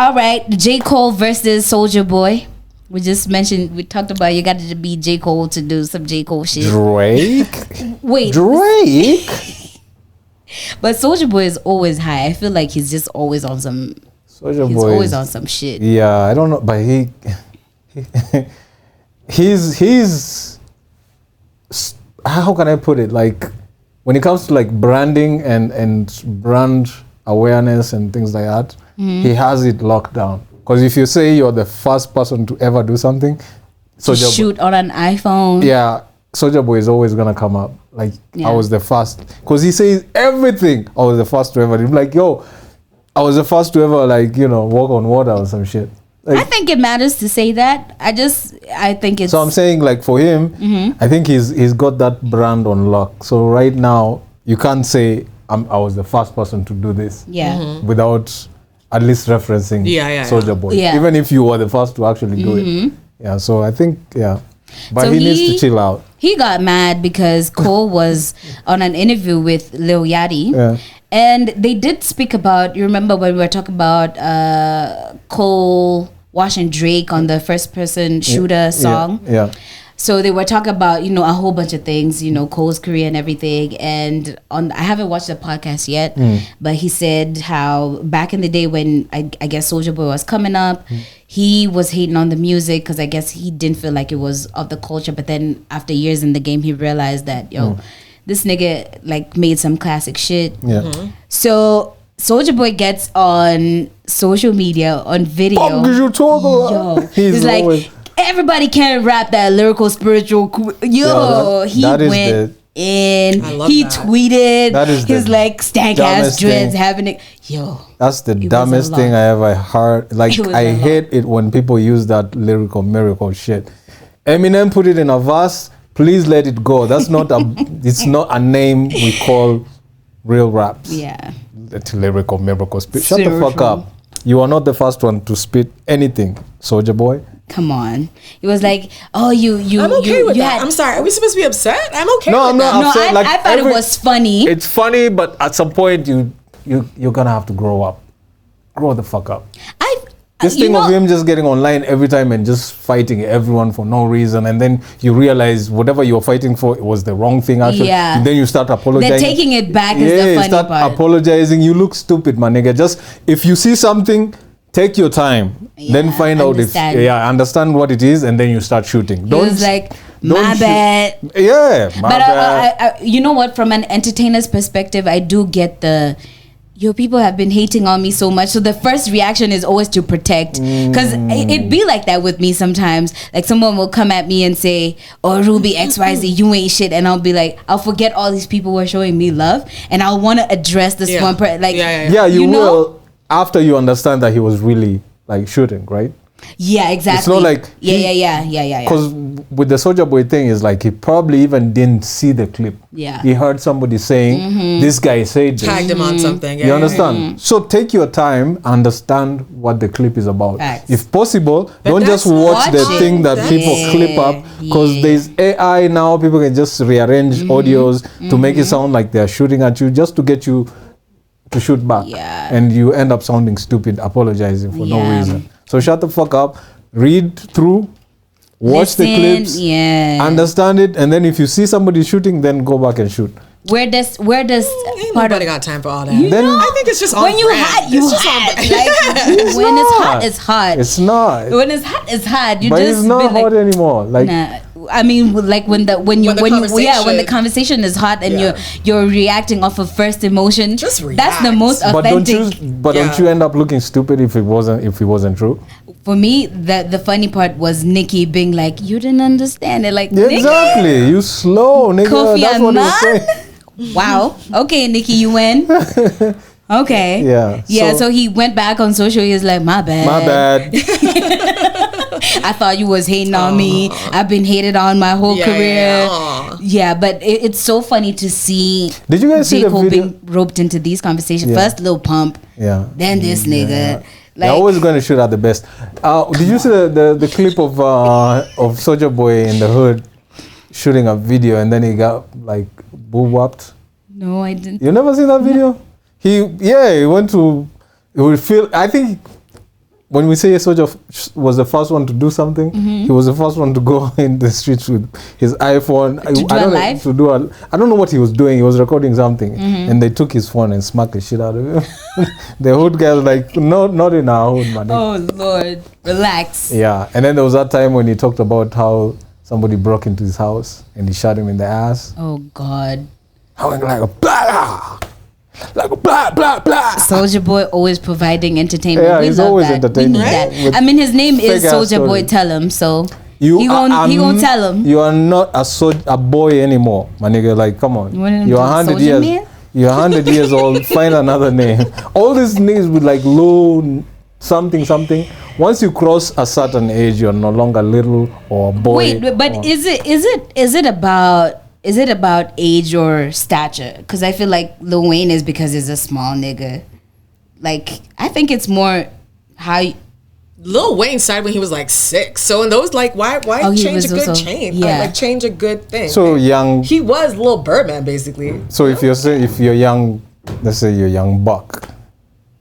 All right, J. Cole versus Soulja Boy. We talked about you got to be J. Cole to do some J. Cole shit. Drake? Wait. Drake? But Soulja Boy is always high. I feel like he's just always on some... He's always on some shit. Yeah, I don't know, but he's how can I put it? Like, when it comes to like branding and brand awareness and things like that, he has it locked down. Because if you say you're the first person to ever do something, shoot on an iPhone. Yeah, Soulja Boy is always gonna come up. Like, I was the first. Because he says everything. I was the first to ever. He's like, yo, I was the first to ever, like, you know, walk on water or some shit. Like, I think it matters to say that. I think it's... So I'm saying, like, for him, I think he's got that brand on lock. So right now, you can't say I was the first person to do this. Yeah. Without at least referencing Soulja Boy. Yeah. Even if you were the first to actually do it. Yeah, so I think, But so he needs to chill out. He got mad because Cole was on an interview with Lil Yachty. Yeah. And they did speak about, you remember when we were talking about Cole washing Drake on the first person shooter song? Yeah. So they were talking about, you know, a whole bunch of things, you know, Cole's career and everything. And I haven't watched the podcast yet, but he said how back in the day when I guess Soulja Boy was coming up, he was hating on the music because I guess he didn't feel like it was of the culture. But then after years in the game, he realized that, this nigga like made some classic shit. Yeah. So Soulja Boy gets on social media, on video. What did you talk about? He's like... Everybody can rap that lyrical, spiritual. He went in. He tweeted his like stank ass dreads having it. That's the dumbest thing I ever heard. Like, I hate it when people use that lyrical miracle shit. Eminem put it in a verse. Please let it go. That's not it's not a name we call real raps. Yeah. Lyrical miracle. Shut the fuck up. You are not the first one to spit anything, Soulja Boy. Come on. It was like, I'm okay with that. I'm sorry. Are we supposed to be upset? I'm okay with that. No, I'm not upset. I thought it was funny. It's funny, but at some point you're gonna have to grow up. Grow the fuck up. This thing of him just getting online every time and just fighting everyone for no reason, and then you realize whatever you were fighting for, it was the wrong thing actually. Yeah. And then you start apologizing. They're taking it back is the funny part. You start apologizing. You look stupid, my nigga. Just if you see something, take your time. Then find out understand what it is, and then you start shooting. He was like, my bad. Yeah, my bad. I, you know what? From an entertainer's perspective, I do get people have been hating on me so much. So the first reaction is always to protect. Because it be like that with me sometimes. Like someone will come at me and say, oh, Ruby XYZ, you ain't shit. And I'll be like, I'll forget all these people who are showing me love. And I'll want to address this one person. Like, you will after you understand that he was really like shooting, right? Yeah, exactly. It's not like Because with the Soulja Boy thing, is like he probably even didn't see the clip. Yeah, he heard somebody saying this guy said this. Tagged him on something. You understand? So take your time, understand what the clip is about. Facts. If possible, don't just watch the thing that people clip up, because there's AI now. People can just rearrange audios to make it sound like they're shooting at you, just to get you to shoot back. And you end up sounding stupid, apologizing for no reason. So shut the fuck up, read through, watch the clips, understand it, and then if you see somebody shooting, then go back and shoot. Where does ain't nobody got time for all that. Then I think it's just on when you hot, you hot. Like when it's hot, it's hot. It's not. When it's hot, it's hot. But it's not hot anymore. Like, nah. I mean, like when the conversation is hot and you're reacting off of first emotion. Just react. That's the most authentic. Don't you end up looking stupid if it wasn't true? For me, the funny part was Nikki being like, "You didn't understand it." Like, exactly, Nikki? You slow, nigga. Kofi That's what he was saying. Wow. Okay, Nikki, you win. Okay. Yeah. So he went back on social. He was like, "My bad. I thought you was hating on me. I've been hated on my whole career." Yeah, but it's so funny to see. Did you guys see the video? Being roped into these conversations? First, Lil Pump. Yeah. Then this nigga. Yeah. They're always going to shoot at the best. Did you see the clip of Soulja Boy in the hood shooting a video and then he got like boob-whapped? No, I didn't. You never seen that video? He went to. He would feel. I think when we say Soulja was the first one to do something, he was the first one to go in the streets with his iPhone. I don't know what he was doing. He was recording something, and they took his phone and smacked the shit out of him. The hood guy was like, "No, not in our hood, man." Oh Lord, relax. Yeah, and then there was that time when he talked about how somebody broke into his house and he shot him in the ass. Oh God. I went like a blah. Like a blah blah blah. Soulja Boy always providing entertainment. Yeah, we he's love always that. entertaining. We need Right? that. I mean, his name is Soulja Boy. Tell him so. He gonna tell him. You are not a boy anymore, my nigga. Like, come on. You're 100 years. Man? You're 100 years old. Find another name. All these names with like low something. Once you cross a certain age, you're no longer little or a boy. Wait, but is it about age or stature? Because I feel like Lil Wayne is because he's a small nigga. Like, I think it's more how Lil Wayne started when he was like 6. So in those, like, why change a good change? Yeah. Like change a good thing. So young. He was Lil Birdman basically. So if you're young, let's say you're young buck,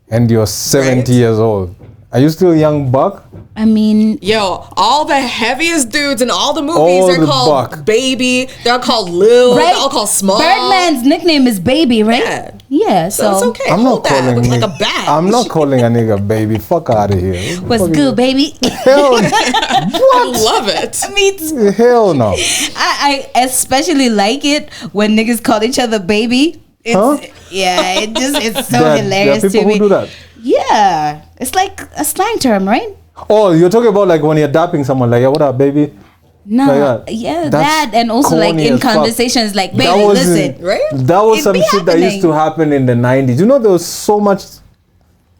and you're 70 years old, are you still young buck? I mean, yo, all the heaviest dudes in all the movies are called buck. Baby. They're called Lil. Right? They're all called Small. Birdman's nickname is Baby, right? Yeah, so it's okay. I'm not calling with like a badge. I'm not calling a nigga baby. Fuck out of here. What's good, baby? Hell, what? I love it. Me too. Hell no. I especially like it when niggas call each other baby. Yeah, it's so hilarious there are people to me. who do that. Yeah, it's like a slang term, right? Oh, you're talking about like when you're dapping someone, like, yeah, what up, baby? No, like that. Yeah, that and also like in conversations, like, baby, listen, right? That was some shit that used to happen in the 90s. You know, there was so much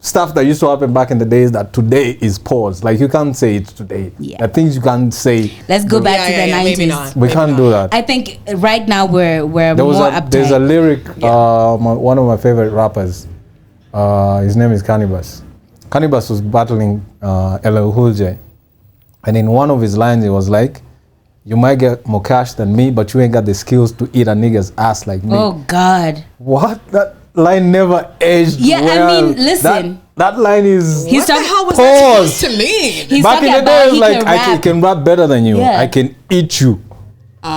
stuff that used to happen back in the days that today is paused. Like, you can't say it today. Yeah. The things you can't say. Let's go back to the 90s. Maybe not. We can't do that. I think right now we're more uptight. There's a lyric, one of my favorite rappers, his name is Cannabis. Cannabis was battling LL Cool J. And in one of his lines, it was like, you might get more cash than me, but you ain't got the skills to eat a nigga's ass like me. Oh, God. What? That line never aged well. I mean, listen. That line is... What the hell was that supposed to mean? He's back in the day, it was like, I can rap better than you. Yeah. I can eat you.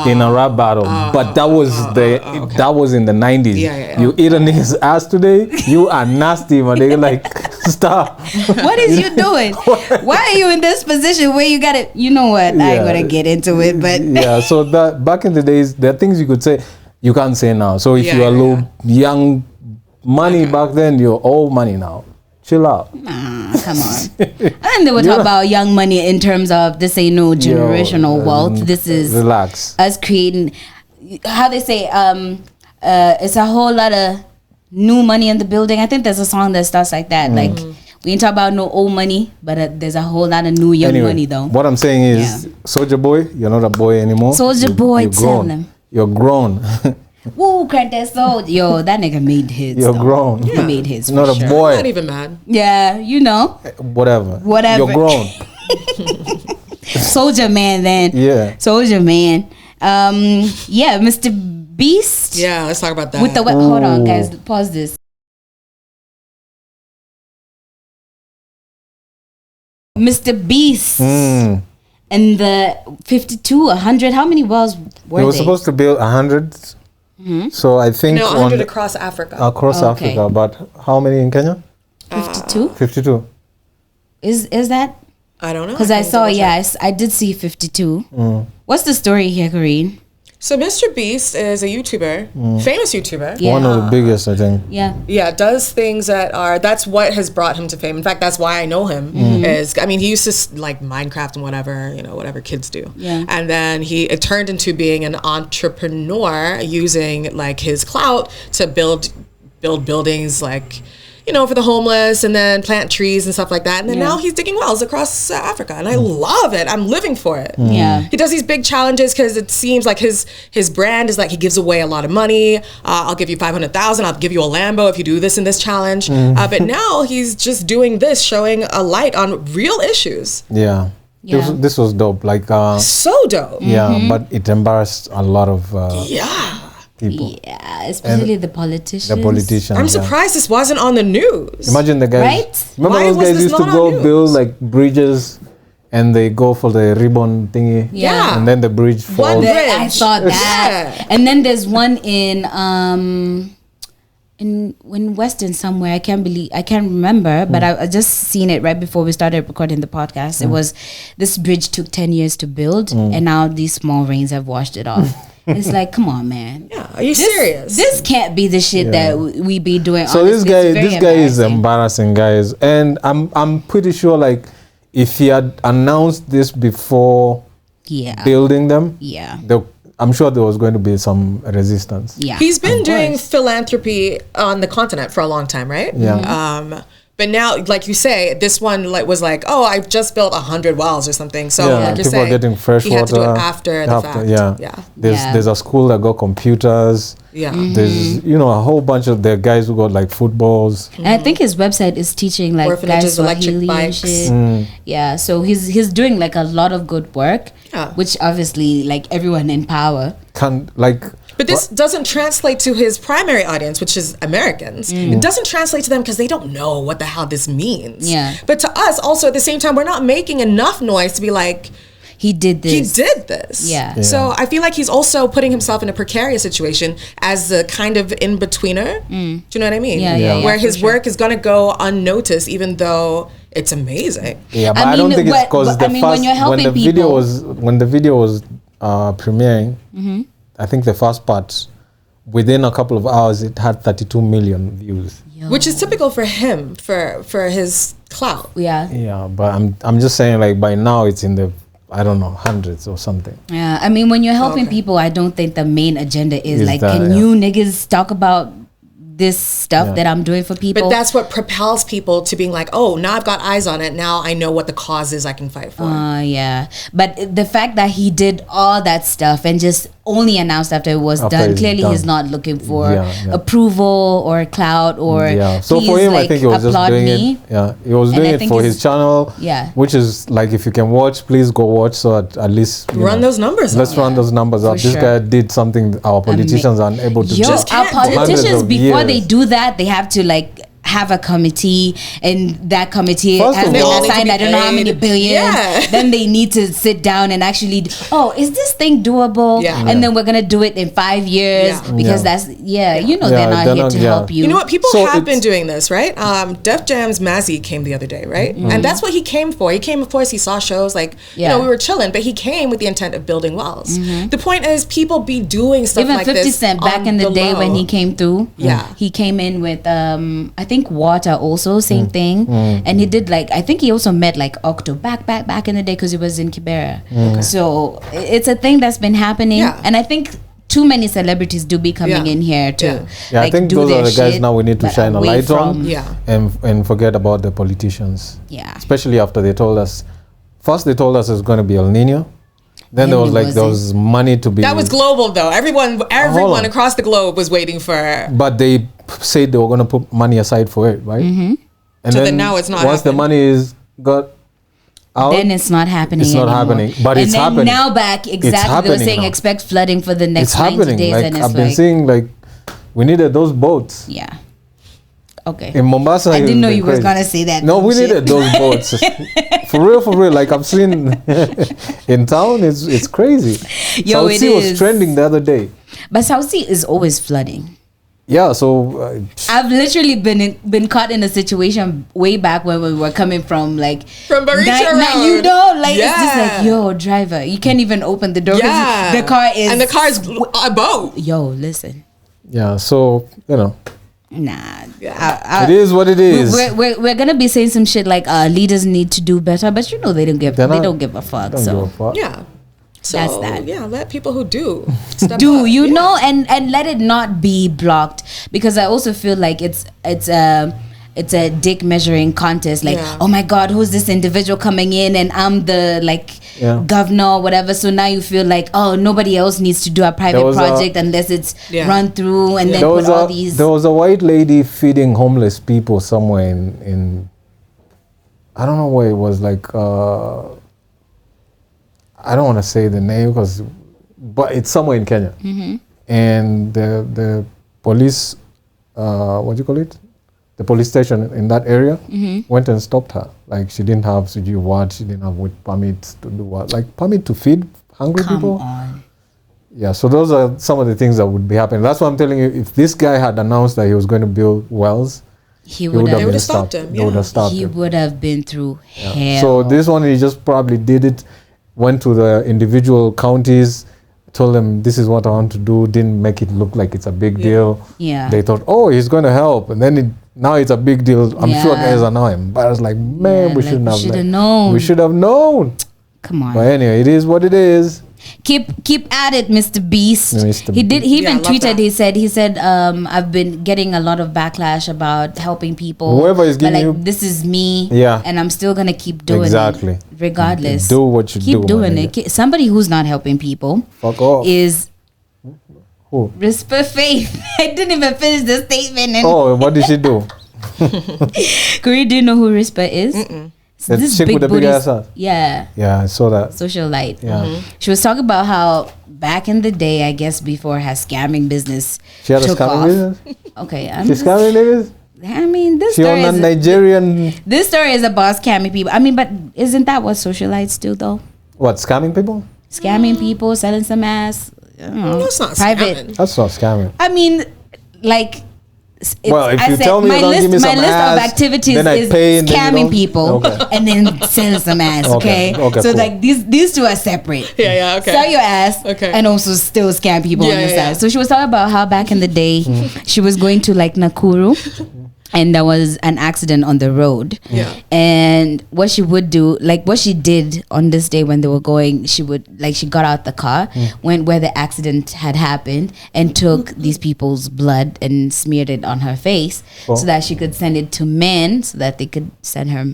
In a rap battle, but that was that was in the 90s. Yeah. You eat a nigga's ass today, you are nasty, my nigga. Like, stop. What is you doing? Why are you in this position where you gotta? You know what? I ain't gonna get into it, but yeah. So that back in the days, there are things you could say you can't say now. So if you are low young money back then, you're old money now. Chill out. Nah, come on. And they would talk about young money in terms of this ain't no generational wealth. This is relax. Us creating, how they say, it's a whole lot of new money in the building. I think there's a song that starts like that. Like, we ain't talk about no old money, but there's a whole lot of new young money though. What I'm saying is, Soulja Boy, you're not a boy anymore. Soulja Boy, tell them. You're grown. Woo, crank that soul. Yo, that nigga made his. You're grown. He made his. Not a boy. I'm not even mad. Yeah, you know. Whatever. You're grown. Soulja Man then. Yeah. Soulja Man. Yeah, Mr. Beast. Yeah, let's talk about that. With the hold on, guys. Pause this. Mr. Beast. And the 52, 100, how many wells were they? They were supposed to build 100. So I think 100 across Africa. Across Africa, but how many in Kenya? 52. 52. Is that? I don't know. Because I saw, I did see 52. What's the story here, Karine? So Mr. Beast is a YouTuber, famous YouTuber. Yeah. One of the biggest, I think. Yeah, does things that's what has brought him to fame. In fact, that's why I know him. He used to like Minecraft and whatever kids do. Yeah. And then it turned into being an entrepreneur using like his clout to build buildings like, for the homeless, and then plant trees and stuff like that. And then now he's digging wells across Africa, and I love it. I'm living for it. Yeah, he does these big challenges because it seems like his brand is like he gives away a lot of money. I'll give you 500,000. I'll give you a Lambo if you do this in this challenge. But now he's just doing this, showing a light on real issues. Yeah. This was dope. Like so dope. Yeah, but it embarrassed a lot of people. Yeah, especially the politicians. The politicians. I'm surprised this wasn't on the news. Imagine the guys. Right? Remember Why those was guys this used to not on go news? build like bridges, and they go for the ribbon thingy. Yeah. And then the bridge falls. I saw that. Yeah. And then there's one in Western somewhere. I can't remember, but I just seen it right before we started recording the podcast. It was, this bridge took 10 years to build, and now these small rains have washed it off. It's like, come on, man. Yeah, are you serious? This can't be the shit that we be doing. So honestly. this guy is embarrassing, guys, and I'm pretty sure like if he had announced this before building them, I'm sure there was going to be some resistance. Yeah, he's been doing philanthropy on the continent for a long time, right? Yeah. But now, like you say, this one was like, oh, I just built 100 wells or something. So like you're people saying, are getting fresh he water had to do it after the fact. Yeah. There's a school that got computers. Yeah. There's a whole bunch of the guys who got like footballs. And I think his website is teaching like orphanages, electric bikes. And shit. Yeah, so he's doing like a lot of good work, which obviously like everyone in power can like. But this doesn't translate to his primary audience, which is Americans. It doesn't translate to them because they don't know what the hell this means. Yeah. But to us, also at the same time, we're not making enough noise to be like, he did this. Yeah. So I feel like he's also putting himself in a precarious situation as a kind of in-betweener. Do you know what I mean? Yeah. Where his work is going to go unnoticed, even though it's amazing. Yeah, but I don't think it's because when the video was premiering, I think the first part, within a couple of hours, it had 32 million views. Which is typical for him, for his clout. Yeah. Yeah, but I'm just saying, like, by now it's in the, I don't know, hundreds or something. Yeah, I mean, when you're helping people, I don't think the main agenda is like, can you niggas talk about this stuff that I'm doing for people? But that's what propels people to being like, oh, now I've got eyes on it. Now I know what the cause is I can fight for. Yeah. But the fact that he did all that stuff and just only announced after it was done, clearly he's not looking for approval or clout or so for him, I think he was just doing it. Yeah, he was doing it for his channel. Yeah, which is like, if you can watch, please go watch. So at least run those numbers. Let's run those numbers up. This guy did something our politicians aren't able to do. Our politicians, before they do that, they have to like have a committee, and that committee has been assigned I don't know how many billions. Then they need to sit down and actually is this thing doable? And then we're gonna do it in 5 years because that's they're not here to help you. You know what, people have been doing this, right? Def Jam's Mazzy came the other day, right? And that's what he came for. He came, of course, he saw shows like we were chilling, but he came with the intent of building wells. The point is, people be doing stuff even like 50 this Cent back in the day when he came through. He came in with I think water also, same thing. And he did like, I think he also met like Octo back in the day because he was in Kibera. So it's a thing that's been happening, and I think too many celebrities do be coming in here to I think those are the guys now we need to shine a light on and forget about the politicians, especially after they told us it's going to be El Nino. Then there was like there was money to be. That was global though. Everyone across the globe was waiting for. But they said they were going to put money aside for it, right? And so then now it's not. Once the money is got out, then it's not happening. It's not happening, but it's happening. Now back exactly. They were saying expect flooding for the next 90 days, like, and it's I've been seeing like we needed those boats. Yeah. Okay. In Mombasa, I didn't know you were gonna say that. No, we needed those boats. For real. Like I've seen in town, it's crazy. Sauti was trending the other day. But Sauti is always flooding. Yeah, so I've literally been caught in a situation way back when we were coming from Baricha Road. You know, like it's just like, yo, driver, you can't even open the door. The car is a boat. Yo, listen. Yeah, so Nah, it is what it is. We're gonna be saying some shit like leaders need to do better, but they don't give a fuck. Yeah, so that's that. Yeah, let people who do step do up. And let it not be blocked, because I also feel like it's a dick measuring contest. Like, oh my God, who's this individual coming in and I'm the governor or whatever. So now you feel like, oh, nobody else needs to do a private project unless it's run through and then put all these. There was a white lady feeding homeless people somewhere in I don't know where it was, like I don't want to say the name but it's somewhere in Kenya. and the police, what do you call it? The police station in that area went and stopped her. Like she didn't have she didn't have with permits to do what? Like permit to feed hungry people. On. Yeah, so those are some of the things that would be happening. That's why I'm telling you, if this guy had announced that he was going to build wells, he would have stopped him. They would have stopped he him. would have been through hell. So this one, he just probably did it, went to the individual counties, told them this is what I want to do, didn't make it look like it's a big deal. Yeah. They thought, oh, he's going to help. And then now it's a big deal. I'm sure guys are now embarrassed. Like, man, we shouldn't have known. We should have known. Come on. But anyway, it is what it is. Keep at it, Mr. Beast. Mr. He did. He even tweeted. That. He said, I've been getting a lot of backlash about helping people. Whoever is giving you, this is me. Yeah. And I'm still gonna keep doing it. Regardless. Do what you do. Keep doing it. Somebody who's not helping people. Fuck off. Is. Who? Rispa Faith. I didn't even finish the statement. What did she do? Kuri, do you know who Rispa is? Mm-mm. This chick with the big ass. Yeah. Yeah, I saw that. Socialite. Yeah. She was talking about how back in the day, I guess before her scamming business She had a took scamming off. business? Okay. She's scamming niggas? I mean, this She story on a is Nigerian... this story is about scamming people. I mean, but isn't that what socialites do though? What, scamming people? Scamming people, selling some ass. I don't know. That's not private. scamming. That's not scamming. I mean, like. Well, if you tell me my you're gonna give me my some list ass, of activities then I is pay and then you scamming don't- people Okay. and then selling some ass. Okay. Okay, Okay, so cool. like these two are separate. Yeah, okay. Sell your ass, Okay. and also still scam people on the Yeah, side. yeah. So she was talking about how back in the day she was going to like Nakuru. And there was an accident on the road. Yeah. And what she would do, like what she did on this day when they were going, she got out the car, went where the accident had happened, and took these people's blood and smeared it on her face so that she could send it to men so that they could send her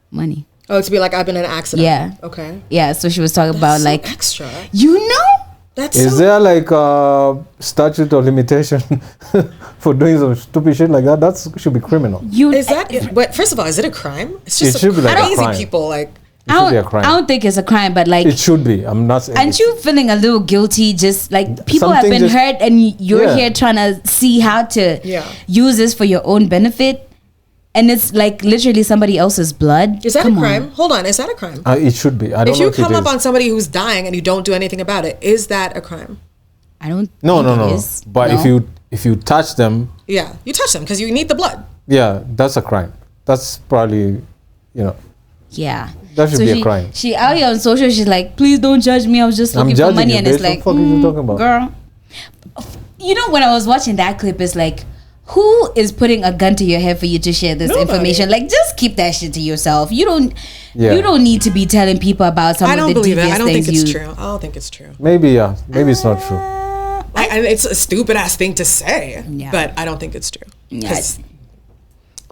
money. Oh, to be like, I've been in an accident. Yeah. Okay. Yeah, so she was talking about so like, extra. you know? That's Is there like a statute of limitation for doing some stupid shit like that? That should be criminal. Is that? But first of all, is it a crime? It's just It should be like a crazy crime. people like. It should be a crime. I don't think it's a crime, but like, It should be. I'm not saying. aren't you feeling a little guilty? Just like people have Something been just- hurt, and you're Yeah. here trying to see how to use this for your own benefit, and it's like literally somebody else's blood. Is that Come a on. crime? Hold on, is that a crime? It should be. I don't If know you if it come up is. on somebody who's dying and you don't do anything about it, is that a crime? I don't. No. think it is. But No. if you touch them, Yeah, you touch them because you need the blood. yeah, that's a crime. That's probably, Yeah. That should be a crime. She out here on social, she's like, please don't judge me. I was just I'm looking for judging money. you, And it's bitch. like, What the fuck are you talking about? girl. You know, when I was watching that clip, it's like, who is putting a gun to your head for you to share this Nobody. information? Like, just keep that shit to yourself. You don't Yeah. you don't need to be telling people about some I of don't the believe it. devious I don't think things it's you true. I don't think it's true. maybe, yeah. Maybe it's not true. And it's a stupid ass thing to say, Yeah. but I don't think it's true. Because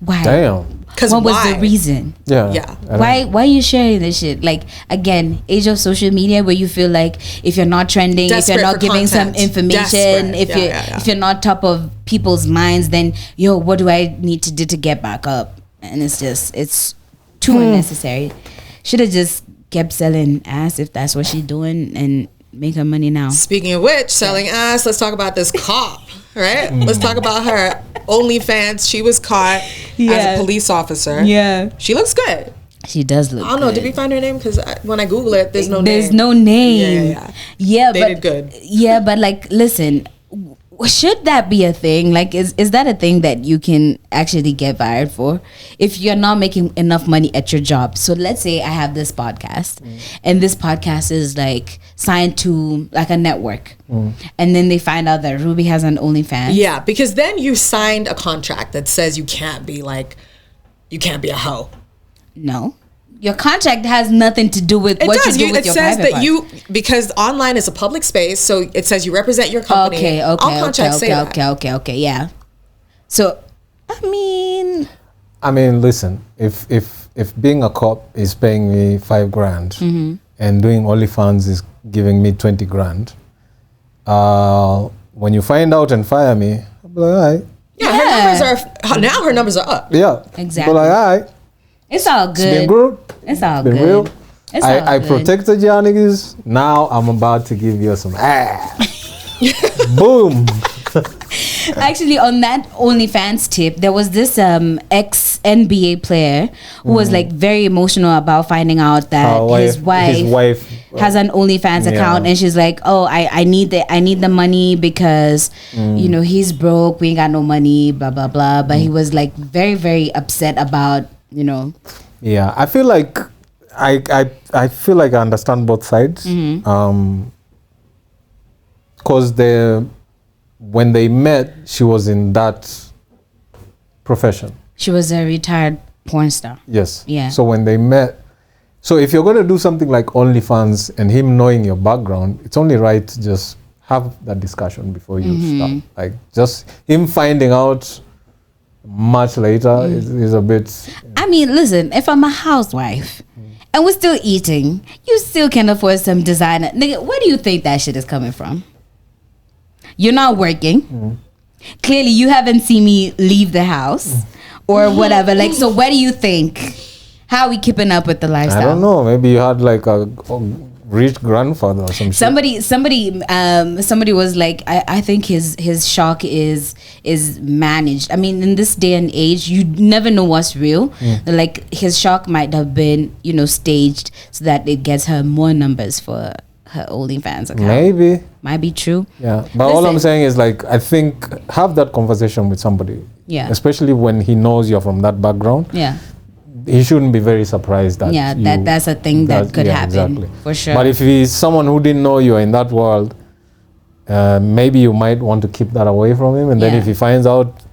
Why? Damn. What was the reason? Yeah. Yeah. I don't- Why are you sharing this shit? Like, again, age of social media, where you feel like if you're not trending, Desperate if you're not for giving content. some information, Desperate. if you're not top of people's minds, then what do I need to do to get back up? And it's too unnecessary. Should have just kept selling ass if that's what she's doing and make her money now. Speaking of which, selling ass, let's talk about this cop, right? Let's talk about her OnlyFans. She was caught as a police officer. Yeah, She looks good. she does look. I don't know. Did we find her name? Because when I Google it, there's no name. There's no name. Yeah, They but did good. Yeah, but like, listen, should that be a thing? Like, is that a thing that you can actually get fired for if you're not making enough money at your job? So let's say I have this podcast, and this podcast is like signed to like a network, and then they find out that Ruby has an OnlyFans. Yeah, because then you signed a contract that says you can't be a hoe. No, your contract has nothing to do with It what does. you do with It your says private that part. because online is a public space, so it says you represent your company. Okay, All contracts say that. okay, yeah. So, I mean, listen, if being a cop is paying me $5,000 and doing OnlyFans is giving me 20 grand, when you find out and fire me, I'll be like, all right. Yeah, her numbers are up. Yeah. Exactly. But like, all right. it's all good. It's been good. It's all Been good. real. It's all I good. protected y'all niggas. Now I'm about to give you some ass. Boom. Actually, on that OnlyFans tip, there was this ex NBA player who was like very emotional about finding out that his wife has an OnlyFans account, and she's like, "Oh, I need the money because you know he's broke, we ain't got no money, blah blah blah." But he was like very very upset about Yeah, I feel like I feel like I understand both sides. Because when they met, she was in that profession. She was a retired porn star. Yes. Yeah. So when they met, so if you're going to do something like OnlyFans and him knowing your background, it's only right to just have that discussion before you start. Like just him finding out much later is a bit. I mean, listen, if I'm a housewife and we're still eating, you still can afford some designer. Nigga, where do you think that shit is coming from? You're not working. Clearly, you haven't seen me leave the house or whatever. Like, so where do you think? How are we keeping up with the lifestyle? I don't know. Maybe you had like a rich grandfather or some shit. Somebody was like, I think his shock is managed. I mean, in this day and age, you never know what's real. Like his shock might have been, staged so that it gets her more numbers for her OnlyFans account. Maybe. Might be true. Yeah. But all I'm saying is like, I think have that conversation with somebody. Yeah. Especially when he knows you're from that background. Yeah. He shouldn't be very surprised that that's a thing that could happen. Exactly. For sure. But if he's someone who didn't know you're in that world, maybe you might want to keep that away from him. And then if he finds out,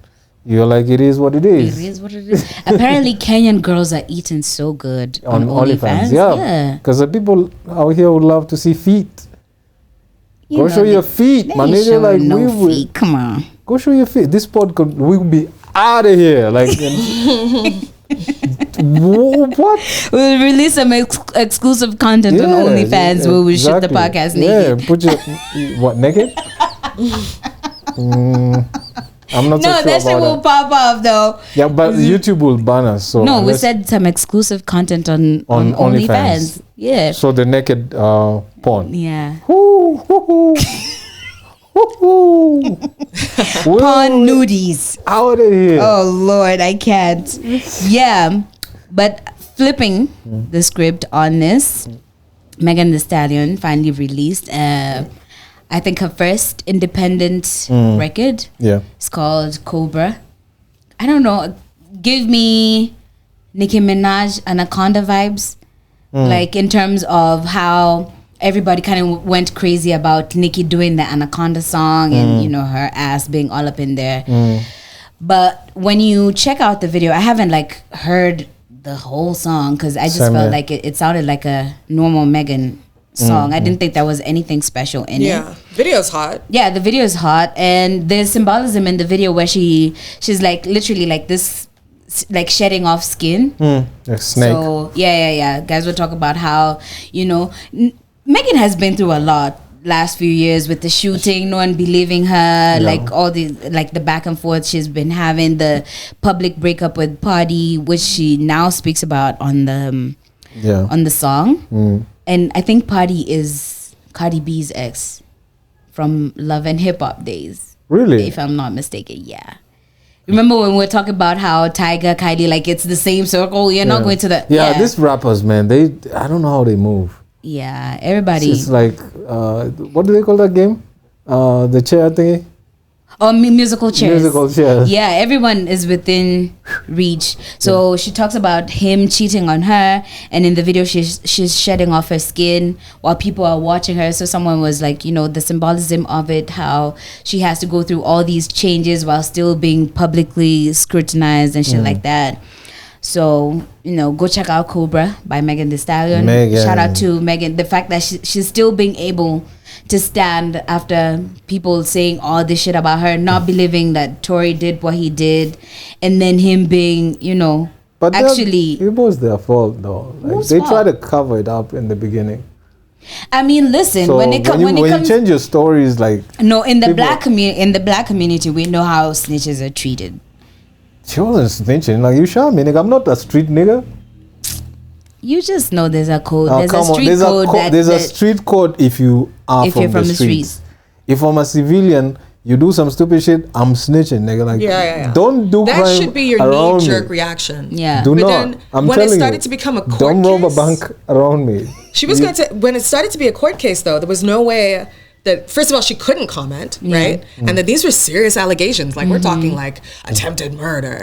you're like, it is what it is. It is what it is. Apparently, Kenyan girls are eating so good on OnlyFans. Yeah. Because the people out here would love to see feet. Go show your feet, man. Like, feet. Come on. Go show your feet. This podcast, we'll be out of here. Like, what? We'll release some exclusive content on OnlyFans where we shoot the podcast naked. Yeah, put your what, naked? I'm not so sure that shit will pop off though. Yeah, but YouTube will ban us. So no, we said some exclusive content on OnlyFans. Yeah. So the naked porn. Yeah. Porn nudies. Out of here. Oh Lord, I can't. Yeah. But flipping the script on this, Megan Thee Stallion finally released I think her first independent record. Yeah. It's called Cobra. I don't know. Give me Nicki Minaj Anaconda vibes. Like in terms of how everybody kind of went crazy about Nicki doing the Anaconda song and, her ass being all up in there. But when you check out the video, I haven't like heard the whole song because I just felt like it sounded like a normal Megan song. I didn't think there was anything special in it. Yeah, video's hot. Yeah, the video is hot, and there's symbolism in the video where she's like literally like this, like shedding off skin. Like snake. So yeah. Guys will talk about how Megan has been through a lot last few years with the shooting, no one believing her, like all the like the back and forth she's been having, the public breakup with Party, which she now speaks about on the song. And I think Party is Cardi B's ex from Love and Hip Hop days. Really? If I'm not mistaken, yeah. Remember when we were talking about how Tyga, Kylie, like it's the same circle? You're not going to the... Yeah, these rappers, man, I don't know how they move. Yeah, everybody... It's like, what do they call that game? The chair thingy? Oh, musical chairs. Musical chairs. Yeah, everyone is within reach. So she talks about him cheating on her, and in the video she's shedding off her skin while people are watching her. So someone was like, the symbolism of it, how she has to go through all these changes while still being publicly scrutinized and shit like that. So, go check out Cobra by Megan Thee Stallion. Shout out to Megan. The fact that she's still being able to stand after people saying all this shit about her, not believing that Tory did what he did, and then him being, but actually... It was their fault, though. Like, they tried to cover it up in the beginning. I mean, listen, so when you change your stories, like... No, in the black community, we know how snitches are treated. She wasn't snitching. Like, you shot me, nigga. I'm not a street nigga. You just know there's a code. There's a street code if you are from the streets. if I'm a civilian, you do some stupid shit, I'm snitching, nigga. Like, don't do crime. That should be your knee-jerk reaction. Yeah. Do but not. Then I'm when telling it started you, to become a court don't case, rob a bank around me. She was going to. When it started to be a court case, though, there was no way that. First of all, she couldn't comment, right? And that these were serious allegations. Like we're talking like attempted murder,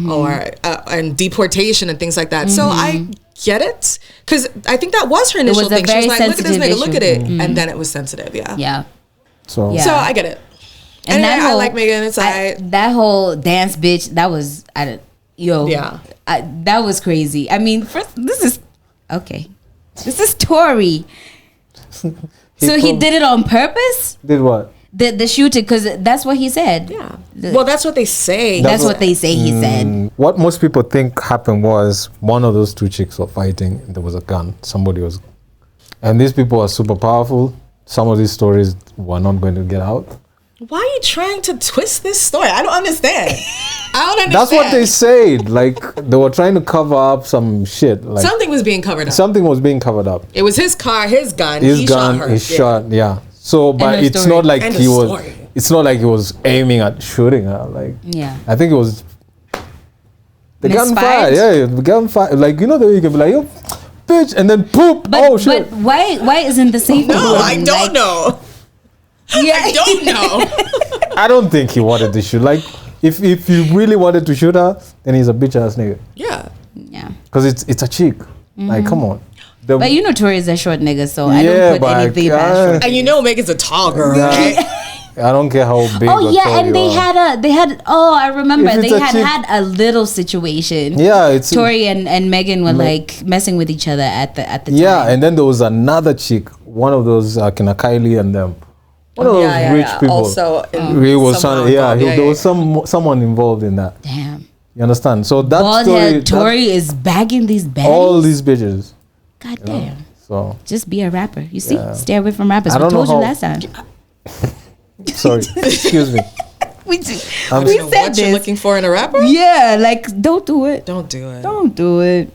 or and deportation and things like that. So I get it, because I think that was her initial thing. She was like, "Look at this nigga, look at it," and then it was sensitive. Yeah. So I get it. And anyway, I like Megan. It's that whole dance bitch. That was that was crazy. I mean, this is okay. This is Tory. So he did it on purpose? Did what? The shooting, because that's what he said. Yeah. Well, that's what they say. That's what they say he said. What most people think happened was one of those two chicks were fighting and there was a gun. Somebody was... And these people are super powerful. Some of these stories were not going to get out. Why are you trying to twist this story? I don't understand. That's what they said. Like, they were trying to cover up some shit. Like, something was being covered up. Something was being covered up. It was his car, his gun. He shot her. He shot, So, but it's not like he was... It's not like he was aiming at shooting her. Like, I think it was... The gunfire. Yeah, the gunfire. Like, you know the way you can be like, yo, bitch, and then poop. Shit. But why isn't the same? No, I don't know. Yeah, I don't know. I don't think he wanted to shoot. Like, if he really wanted to shoot her, then he's a bitch ass nigga. Yeah. Because it's a chick. Like, come on. But you know Tori is a short nigga, so I don't put anything past. And you know Megan's a tall girl, right? I don't care how big. And they had. Oh, I remember they had a little situation. Yeah, it's Tori and Megan were like messing with each other at the time. Yeah, and then there was another chick, one of those Kina Kylie and them. One of those rich people. Also, he was there was someone involved in that. Damn. You understand? So that story. Tori is bagging these baddies. All these bitches. God damn. So just be a rapper. You see, stay away from rappers. We told you last time. Sorry, excuse me. We said what you're looking for in a rapper? Yeah, like don't do it. Don't do it. Don't do it.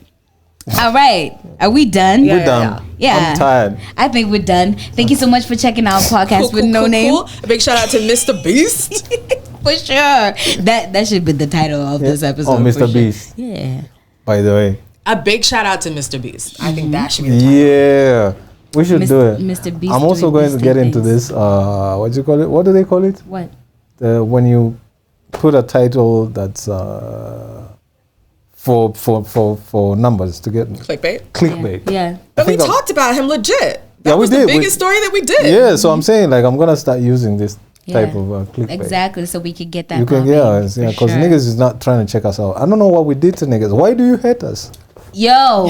All right, are we done? We're done. Yeah, I'm tired. I think we're done. Thank you so much for checking out podcast with no name. A big shout out to Mr. Beast. For sure. That should be the title of this episode. Oh, Mr. Beast. Yeah. By the way. A big shout out to Mr. Beast. I think that should be the title. Yeah. We should do it. Mr. Beast. I'm also going to get into this. What do you call it? What do they call it? What? When you put a title that's for numbers to get clickbait. Yeah. But we talked about him legit. That was the biggest story that we did. Yeah. So I'm saying like I'm gonna start using this type of clickbait. Exactly. So we could get that. Because niggas is not trying to check us out. I don't know what we did to niggas. Why do you hate us? Yo.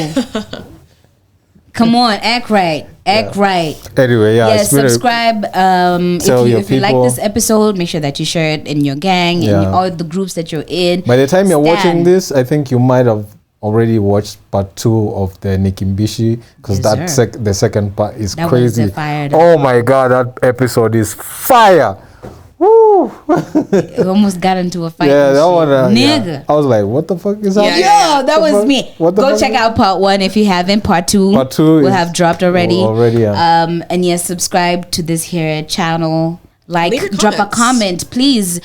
Come on, act right. Right. Anyway, subscribe. If you like this episode, make sure that you share it in your gang and all the groups that you're in. By the time you're watching this, I think you might have already watched part 2 of the Nikimbishi, because the second part is crazy. Oh my god, that episode is fire. Woo! It almost got into a fight. Yeah, that one. Nigga. Yeah. I was like, what the fuck is that? Yo, that was me. Go check out part 1 if you haven't. Part 2 will have dropped already. And yes, subscribe to this here channel. Drop a comment, please.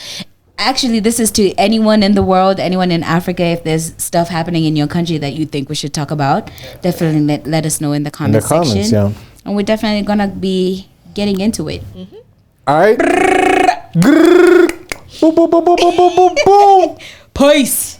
Actually, this is to anyone in the world, anyone in Africa. If there's stuff happening in your country that you think we should talk about, definitely let us know in the comment section. And we're definitely gonna be getting into it. All right. Boom, boom, boom, boom, boom, boom, boom. Peace.